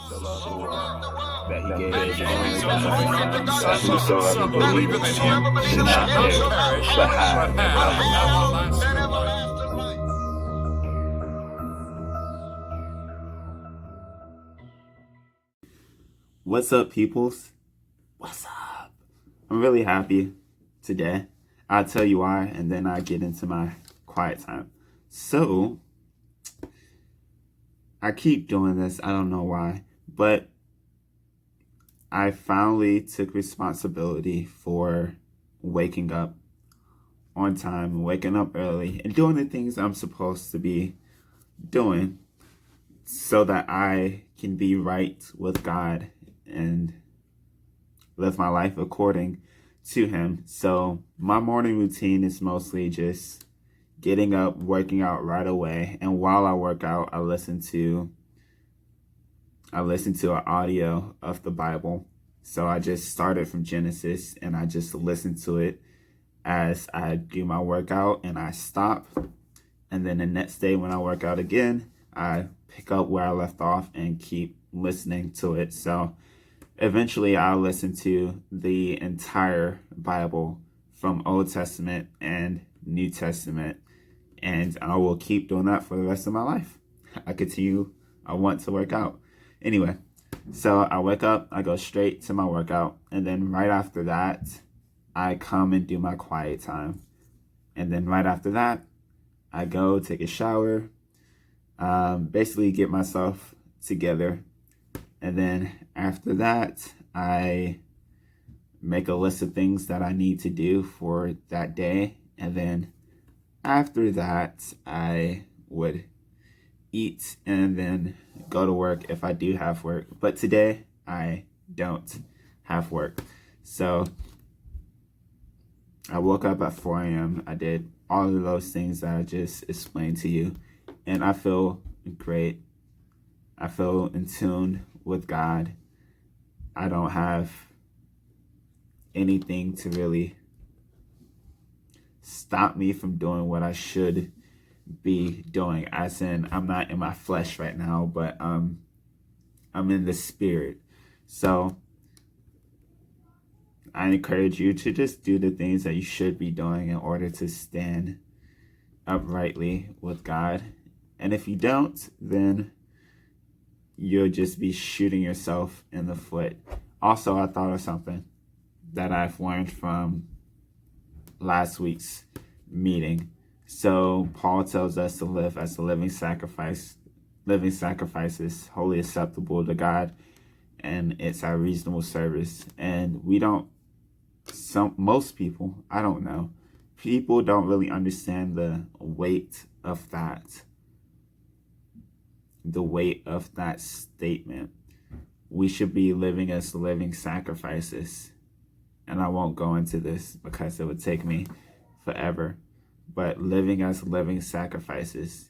so loved the world, that he gave that his he only gave his Son, only Son, that whosoever believeth believeth in in him him should should not not perish, perish, but but have have everlasting everlasting life. life. What's up, peoples? What's up? I'm really happy today. I'll tell you why, and then I get into my quiet time. So, I keep doing this. I don't know why, but I finally took responsibility for waking up on time, waking up early, and doing the things I'm supposed to be doing so that I can be right with God and live my life according to Him. So my morning routine is mostly just getting up, working out right away, and while I work out, I listen to an audio of the Bible. So I just started from Genesis and I just listen to it as I do my workout, and I stop. And then the next day when I work out again, I pick up where I left off and keep listening to it. So eventually I'll listen to the entire Bible from Old Testament and New Testament, and I will keep doing that for the rest of my life. I want to work out. Anyway, so I wake up, I go straight to my workout, and then right after that, I come and do my quiet time. And then right after that, I go take a shower, basically get myself together. And then after that, I make a list of things that I need to do for that day. And then after that, I would eat and then go to work if I do have work. But today, I don't have work. So I woke up at 4 a.m. I did all of those things that I just explained to you. And I feel great. I feel in tune with God. I don't have anything to really stop me from doing what I should be doing. As in, I'm not in my flesh right now, but I'm in the spirit. So I encourage you to just do the things that you should be doing in order to stand uprightly with God. And if you don't, then you'll just be shooting yourself in the foot. Also, I thought of something that I've learned from last week's meeting. So Paul tells us to live as a living sacrifices, wholly acceptable to God, and it's our reasonable service. And most people, I don't know, people don't really understand the weight of that. The weight of that statement. We should be living as living sacrifices. And I won't go into this because it would take me forever. But living as living sacrifices.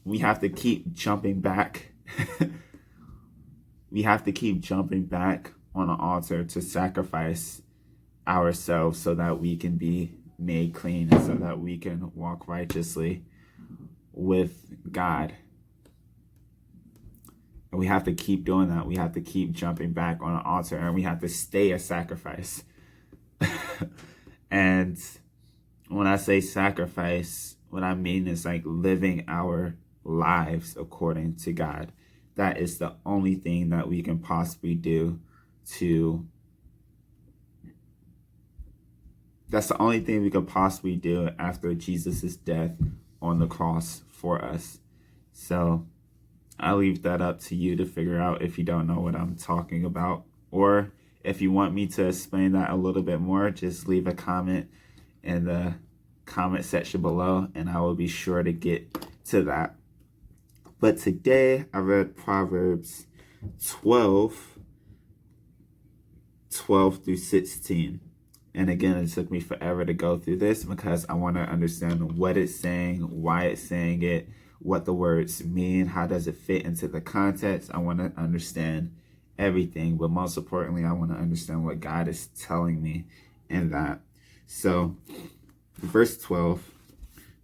We have to keep jumping back. We have to keep jumping back on an altar to sacrifice ourselves so that we can be made clean and so that we can walk righteously with God. And we have to keep doing that. We have to keep jumping back on an altar, and we have to stay a sacrifice. And when I say sacrifice, what I mean is like living our lives according to God. That is the only thing that we can possibly do that's the only thing we could possibly do after Jesus' death on the cross for us. So I'll leave that up to you to figure out if you don't know what I'm talking about. Or if you want me to explain that a little bit more, just leave a comment in the comment section below and I will be sure to get to that. But today I read Proverbs 12 through 16. And again, it took me forever to go through this because I want to understand what it's saying, why it's saying it, what the words mean, how does it fit into the context. I want to understand everything, but most importantly, I want to understand what God is telling me in that. So, verse 12,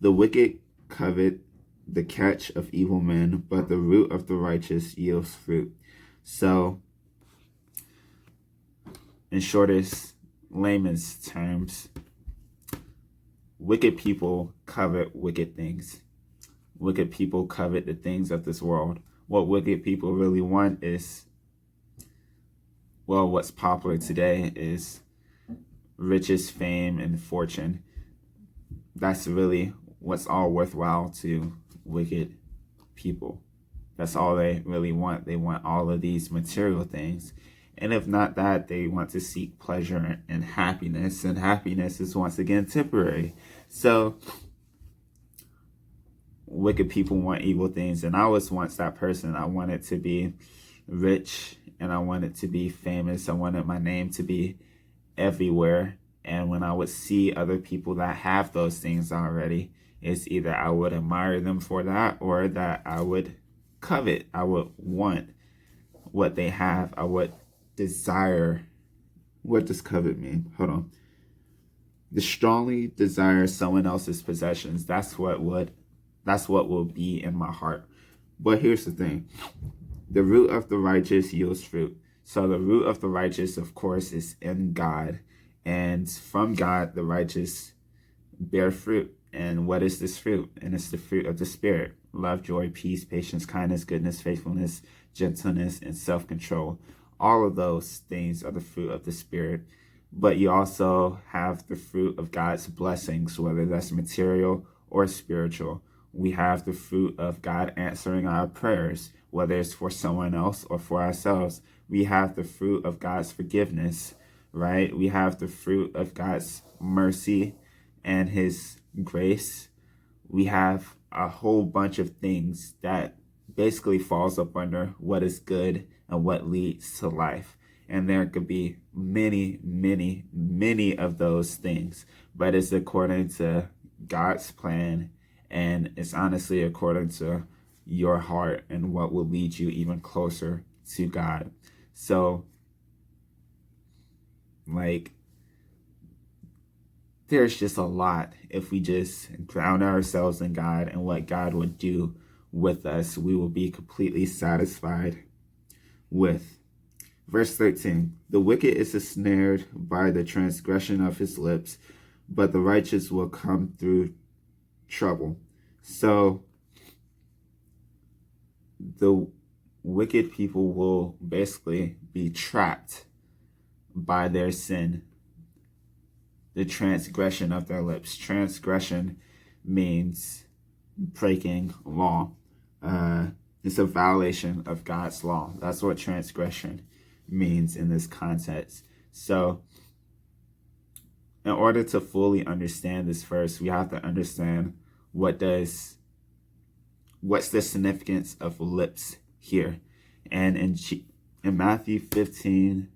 the wicked covet the catch of evil men, but the root of the righteous yields fruit. So, in shortest layman's terms, wicked people covet wicked things. Wicked people covet the things of this world. What wicked people really want is, well, what's popular today is riches, fame, and fortune. That's really what's all worthwhile to wicked people. That's all they really want. They want all of these material things. And if not that, they want to seek pleasure and happiness. And happiness is once again temporary. So wicked people want evil things. And I was once that person. I wanted to be rich and I wanted to be famous. I wanted my name to be everywhere. And when I would see other people that have those things already, it's either I would admire them for that or that I would covet. I would want what they have. I would desire. What does covet mean? Hold on. To strongly desire someone else's possessions. That's what will be in my heart. But here's the thing. The root of the righteous yields fruit. So the root of the righteous, of course, is in God. And from God, the righteous bear fruit. And what is this fruit? And it's the fruit of the Spirit. Love, joy, peace, patience, kindness, goodness, faithfulness, gentleness, and self-control. All of those things are the fruit of the Spirit. But you also have the fruit of God's blessings, whether that's material or spiritual. We have the fruit of God answering our prayers, whether it's for someone else or for ourselves. We have the fruit of God's forgiveness, right? We have the fruit of God's mercy and his grace. We have a whole bunch of things that basically falls up under what is good and what leads to life. And there could be many, many, many of those things, but it's according to God's plan, and it's honestly according to your heart and what will lead you even closer to God. So, there's just a lot. If we just ground ourselves in God and what God would do with us, we will be completely satisfied with. Verse 13, the wicked is ensnared by the transgression of his lips, but the righteous will come through trouble. So the wicked people will basically be trapped by their sin, the transgression of their lips. Transgression means breaking law. It's a violation of God's law. That's what transgression means in this context. So in order to fully understand this verse, we have to understand what's the significance of lips here. And in Matthew 15,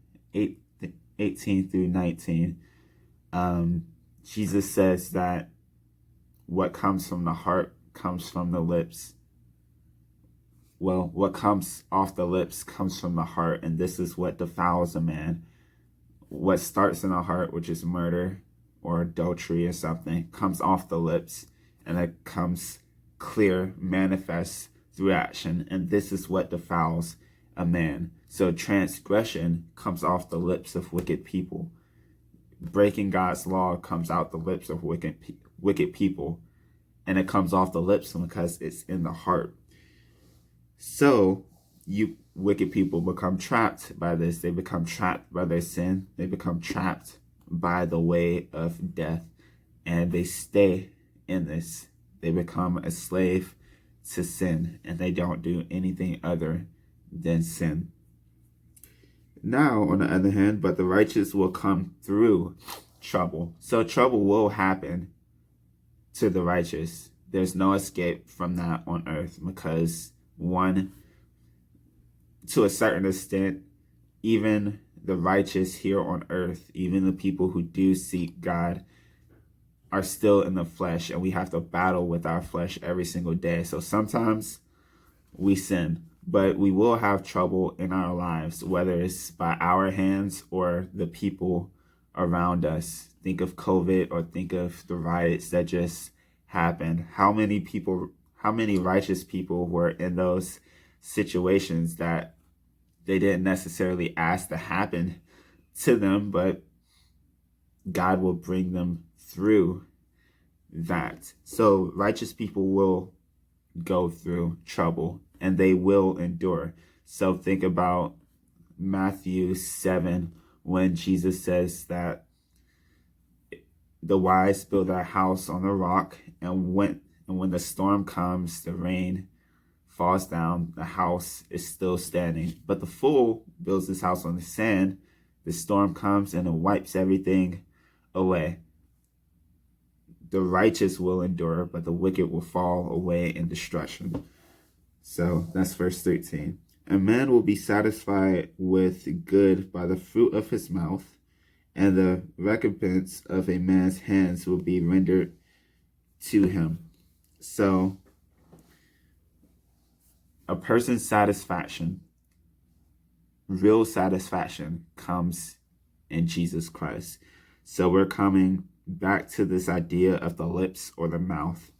18 through 19, Jesus says that what comes from the heart comes from the lips. Well, what comes off the lips comes from the heart, and this is what defiles a man. What starts in the heart, which is murder or adultery or something, comes off the lips, and it comes clear, manifests through action, and this is what defiles a man. So transgression comes off the lips of wicked people. Breaking God's law comes out the lips of wicked people, and it comes off the lips because it's in the heart. So you wicked people become trapped by this. They become trapped by their sin. They become trapped by the way of death, and they stay in this. They become a slave to sin, and they don't do anything other than sin. Now, on the other hand, but the righteous will come through trouble. So trouble will happen to the righteous. There's no escape from that on earth because, one, to a certain extent, even the righteous here on earth, even the people who do seek God, are still in the flesh, and we have to battle with our flesh every single day. So sometimes we sin, but we will have trouble in our lives, whether it's by our hands or the people around us. Think of COVID, or think of the riots that just happened. How many people how many righteous people were in those situations that they didn't necessarily ask to happen to them, but God will bring them through that. So righteous people will go through trouble and they will endure. So think about Matthew 7 when Jesus says that the wise build their house on the rock, and when the storm comes, the rain falls down, the house is still standing. But the fool builds his house on the sand, the storm comes and it wipes everything away. The righteous will endure, but the wicked will fall away in destruction. So that's verse 13. A man will be satisfied with good by the fruit of his mouth, and the recompense of a man's hands will be rendered to him. So a person's satisfaction, real satisfaction, comes in Jesus Christ. So we're coming back to this idea of the lips or the mouth,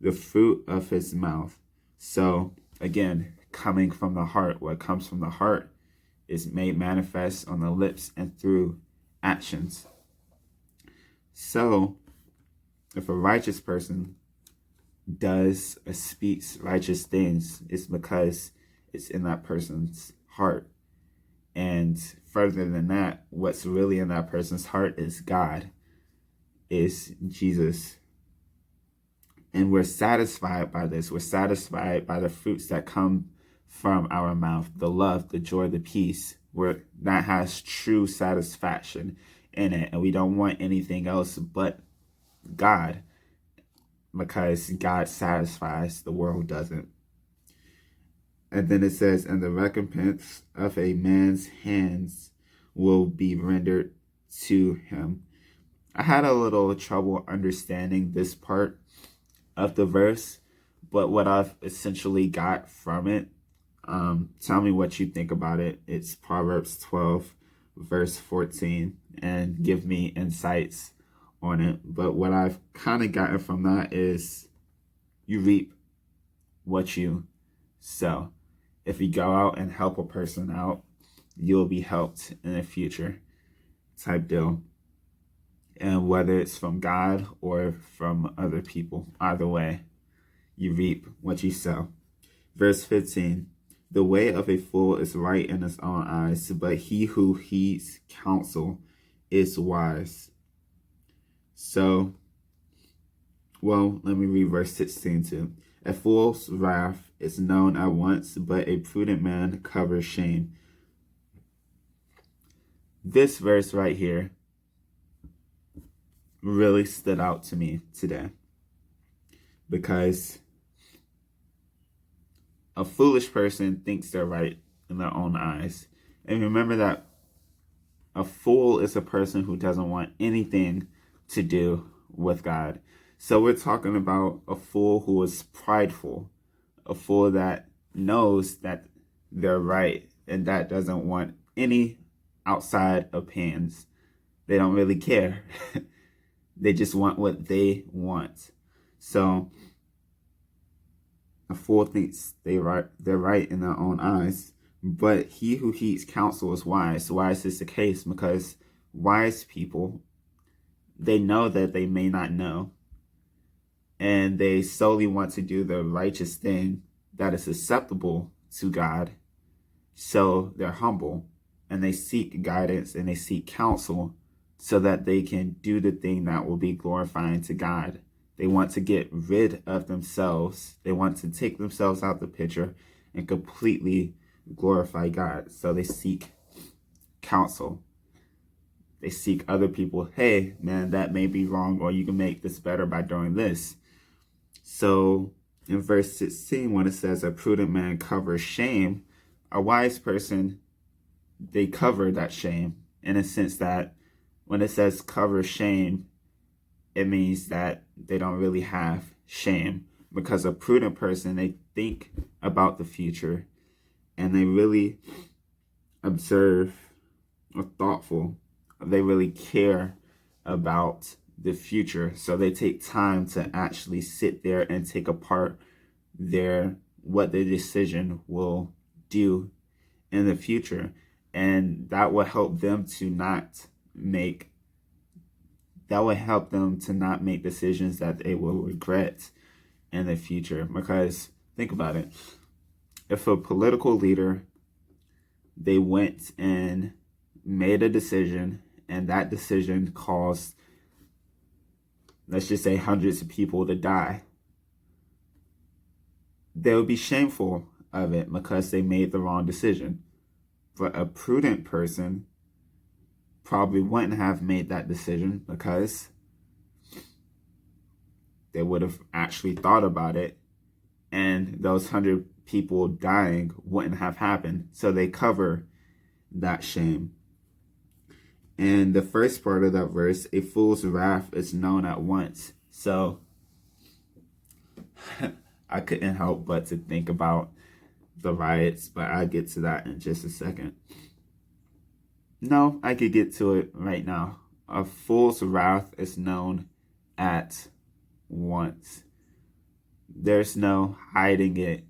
the fruit of his mouth. So again, coming from the heart, what comes from the heart is made manifest on the lips and through actions. So if a righteous person does or speaks righteous things, it's because it's in that person's heart. And further than that, what's really in that person's heart is God, is Jesus. And we're satisfied by this. We're satisfied by the fruits that come from our mouth, the love, the joy, the peace, where that has true satisfaction in it. And we don't want anything else but God, because God satisfies, the world doesn't. And then it says, and the recompense of a man's hands will be rendered to him. I had a little trouble understanding this part of the verse, but what I've essentially got from it, tell me what you think about it. It's Proverbs 12, verse 14, and give me insights on it. But what I've kind of gotten from that is you reap what you sow. If you go out and help a person out, you'll be helped in the future, type deal. And whether it's from God or from other people, either way, you reap what you sow. Verse 15, the way of a fool is right in his own eyes, but he who heeds counsel is wise. So, well, let me read verse 16 too. A fool's wrath is known at once, but a prudent man covers shame. This verse right here really stood out to me today, because a foolish person thinks they're right in their own eyes. And remember that a fool is a person who doesn't want anything to do with God. So we're talking about a fool who is prideful, a fool that knows that they're right and that doesn't want any outside opinions. They don't really care. They just want what they want. So a fool thinks they're right in their own eyes, but he who heeds counsel is wise. Why is this the case? Because wise people, they know that they may not know, and they solely want to do the righteous thing that is acceptable to God. So they're humble and they seek guidance and they seek counsel so that they can do the thing that will be glorifying to God. They want to get rid of themselves. They want to take themselves out the picture and completely glorify God. So they seek counsel. They seek other people. Hey, man, that may be wrong, or you can make this better by doing this. So in verse 16, when it says a prudent man covers shame, a wise person, they cover that shame, in a sense that when it says cover shame, it means that they don't really have shame, because a prudent person, they think about the future and they really observe or thoughtful. They really care about the future. So they take time to actually sit there and take apart what their decision will do in the future, and that will help them to not make decisions that they will regret in the future. Because think about it, if a political leader, they went and made a decision, and that decision caused, let's just say, hundreds of people to die, they would be shameful of it because they made the wrong decision. But a prudent person probably wouldn't have made that decision because they would have actually thought about it, and those 100 people dying wouldn't have happened. So they cover that shame. And the first part of that verse, a fool's wrath is known at once. So I couldn't help but to think about the riots, but I'll get to that in just a second. No, I could get to it right now. A fool's wrath is known at once. There's no hiding it.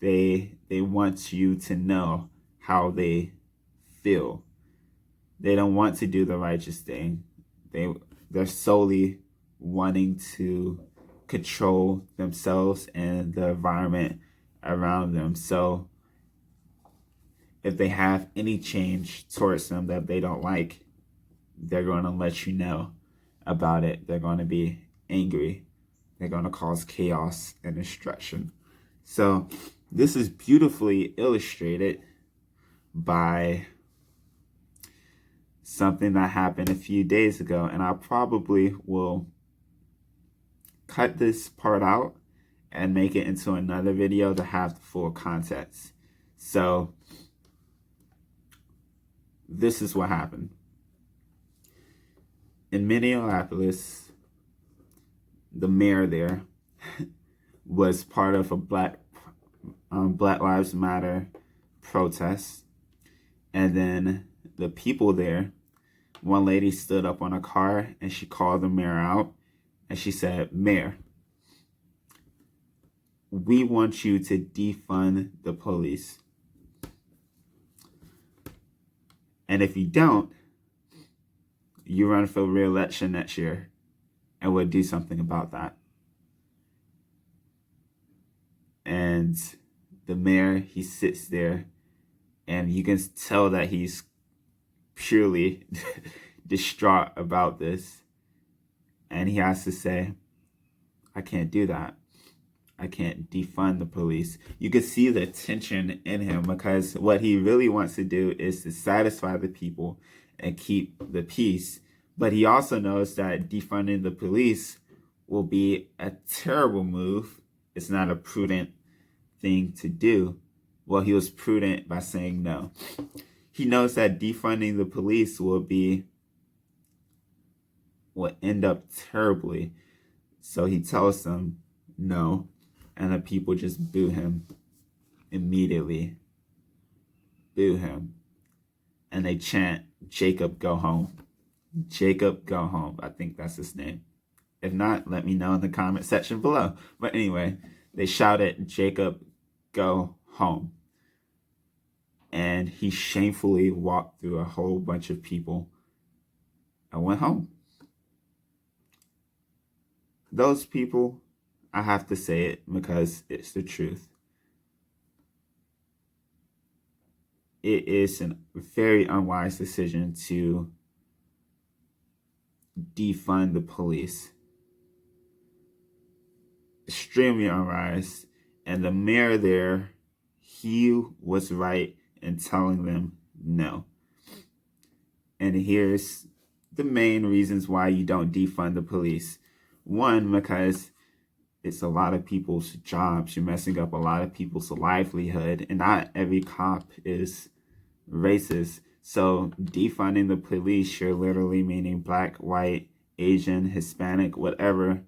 They want you to know how they feel. They don't want to do the righteous thing. They're solely wanting to control themselves and the environment around them. So if they have any change towards them that they don't like, they're going to let you know about it. They're going to be angry. They're going to cause chaos and destruction. So this is beautifully illustrated by something that happened a few days ago, and I probably will cut this part out and make it into another video to have the full context. So this is what happened. In Minneapolis, the mayor there was part of a Black Lives Matter protest, and then the people there, one lady stood up on a car and she called the mayor out and she said, "Mayor, we want you to defund the police. And if you don't, you run for re-election next year and we'll do something about that." And the mayor, he sits there and you can tell that he's purely distraught about this. And he has to say, "I can't do that. I can't defund the police." You can see the tension in him because what he really wants to do is to satisfy the people and keep the peace. But he also knows that defunding the police will be a terrible move. It's not a prudent thing to do. Well, he was prudent by saying no. He knows that defunding the police will end up terribly. So he tells them no, and the people just boo him immediately. Boo him. And they chant, "Jacob, go home." Jacob, go home. I think that's his name. If not, let me know in the comment section below. But anyway, they shouted, "Jacob, go home." And he shamefully walked through a whole bunch of people and went home. Those people, I have to say it because it's the truth. It is a very unwise decision to defund the police. Extremely unwise. And the mayor there, he was right in telling them no. And here's the main reasons why you don't defund the police. One, because it's a lot of people's jobs. You're messing up a lot of people's livelihood. And not every cop is racist. So defunding the police, you're literally meaning black, white, Asian, Hispanic, whatever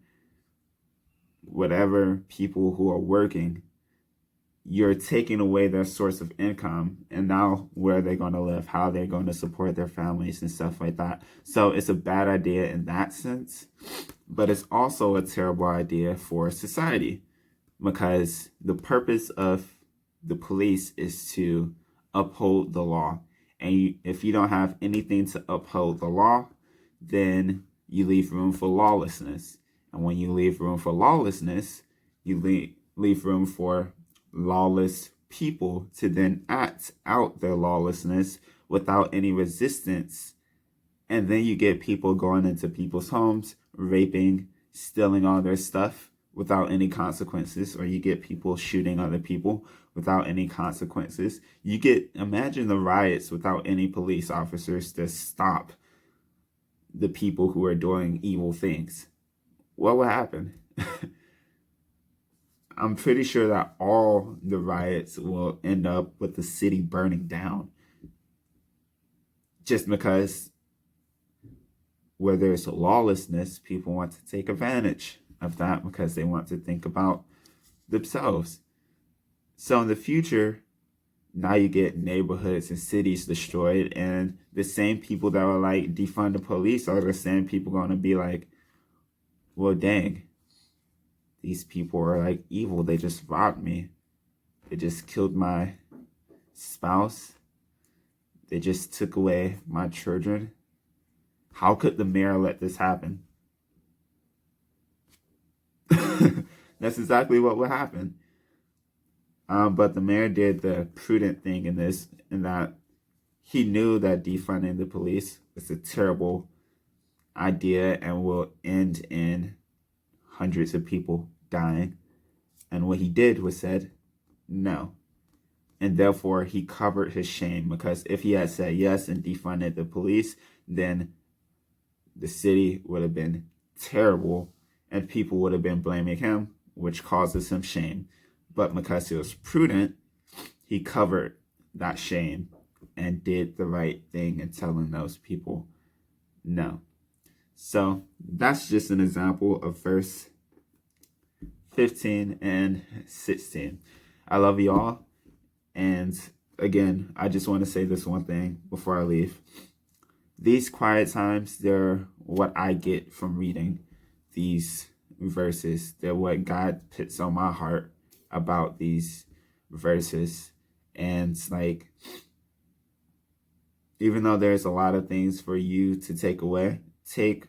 people who are working. You're taking away their source of income, and now where are they going to live? How are they going to support their families and stuff like that? So it's a bad idea in that sense, but it's also a terrible idea for society because the purpose of the police is to uphold the law. And if you don't have anything to uphold the law, then you leave room for lawlessness. And when you leave room for lawlessness, you leave room for lawless people to then act out their lawlessness without any resistance. And then you get people going into people's homes, raping, stealing all their stuff without any consequences, or you get people shooting other people without any consequences. Imagine the riots without any police officers to stop the people who are doing evil things. What would happen? I'm pretty sure that all the riots will end up with the city burning down. Just because where there's lawlessness, people want to take advantage of that because they want to think about themselves. So in the future, now you get neighborhoods and cities destroyed, and the same people that were like, defund the police, are the same people going to be like, well, dang, these people are like evil. They just robbed me. They just killed my spouse. They just took away my children. How could the mayor let this happen? That's exactly what would happen. But the mayor did the prudent thing in this, in that he knew that defunding the police was a terrible idea and will end in hundreds of people dying. And what he did was said, no. And therefore he covered his shame, because if he had said yes and defunded the police, then the city would have been terrible and people would have been blaming him, which causes him shame. But because he was prudent, he covered that shame and did the right thing in telling those people no. So that's just an example of verse 15 and 16. I love you all. And again, I just want to say this one thing before I leave. These quiet times, they're what I get from reading these verses. They're what God puts on my heart about these verses. And it's like, even though there's a lot of things for you to take away, take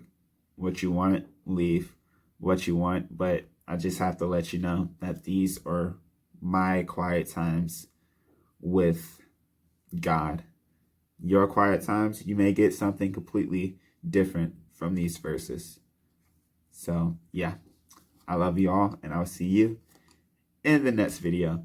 what you want, leave what you want. But I just have to let you know that these are my quiet times with God. Your quiet times, you may get something completely different from these verses. So yeah, I love you all, and I'll see you in the next video.